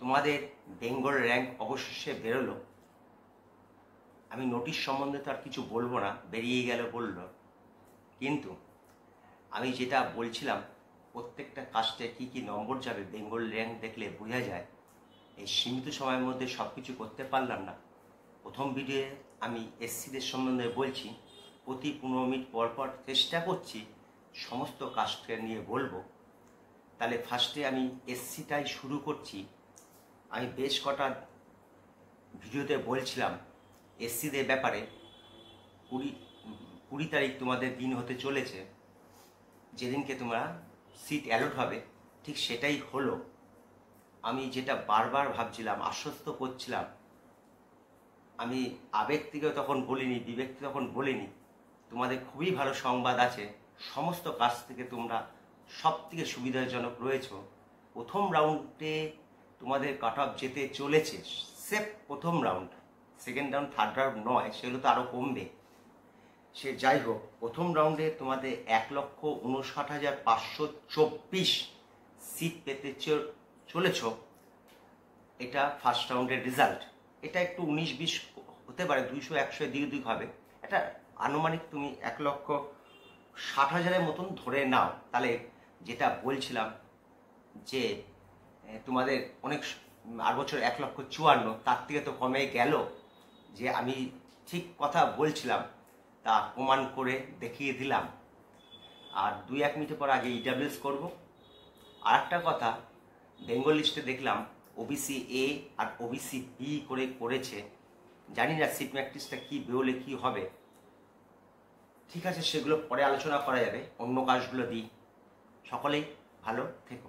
তোমাদের বেঙ্গল র্যাঙ্ক অবশেষে বেরোলো। আমি নোটিশ সম্বন্ধে তো আর কিছু বলবো না, বেরিয়ে গেল বললো, কিন্তু আমি যেটা বলছিলাম প্রত্যেকটা কাস্টে কী কী নম্বর যাবে বেঙ্গল র্যাঙ্ক দেখলে বোঝা যায়। এই সীমিত সময়ের মধ্যে সব কিছু করতে পারলাম না। প্রথম ভিডিওয়ে আমি এসসিদের সম্বন্ধে বলছি, প্রতি 15 মিনিট পর পর চেষ্টা করছি সমস্ত কাস্টকে নিয়ে বলবো। তাহলে ফার্স্টে আমি এসসিটাই শুরু করছি। আমি বেশ কটা ভিডিওতে বলছিলাম এসসিদের ব্যাপারে। 20 তারিখ তোমাদের দিন হতে চলেছে, যেদিনকে তোমরা সিট অ্যালট হবে, ঠিক সেটাই হলো। আমি যেটা বারবার ভাবছিলাম, আশ্বস্ত করছিলাম, আমি আবেগ থেকে তখন বলিনি, বিবেক থেকে তখন বলিনি, তোমাদের খুবই ভালো সংবাদ আছে। সমস্ত কাজ থেকে তোমরা সব থেকে সুবিধাজনক রয়েছ। প্রথম রাউন্ডে তোমাদের কাট অফ যেতে চলেছে, সেফ প্রথম round, second round third round নয়, সেগুলো তো আরও কমবে। সে যাই হোক, প্রথম রাউন্ডে তোমাদের 1,59,524 সিট পেতে চলেছ। এটা ফার্স্ট রাউন্ডের রেজাল্ট। এটা একটু 19-20 হতে পারে, 200-100 দিক হবে। এটা আনুমানিক তুমি 1,60,000-এর মতন ধরে নাও। তাহলে যেটা বলছিলাম যে তোমাদের অনেক আর বছর 1,54,000, তার থেকে তো কমে গেল। যে আমি ঠিক কথা বলছিলাম তা প্রমাণ করে দেখিয়ে দিলাম। আর 2-1 মিনিট পর আগে ইডাব্লিউএস করব। আর একটা কথা, বেঙ্গল লিস্টে দেখলাম ওবিসি এ আর ওবিসি বি করে করেছে। জানি না সিট ম্যাট্রিক্সটা কী বেরোলে কী হবে। ঠিক আছে, সেগুলো পরে আলোচনা করা যাবে, অন্য কাজগুলো দিই। সকলেই ভালো থেকো।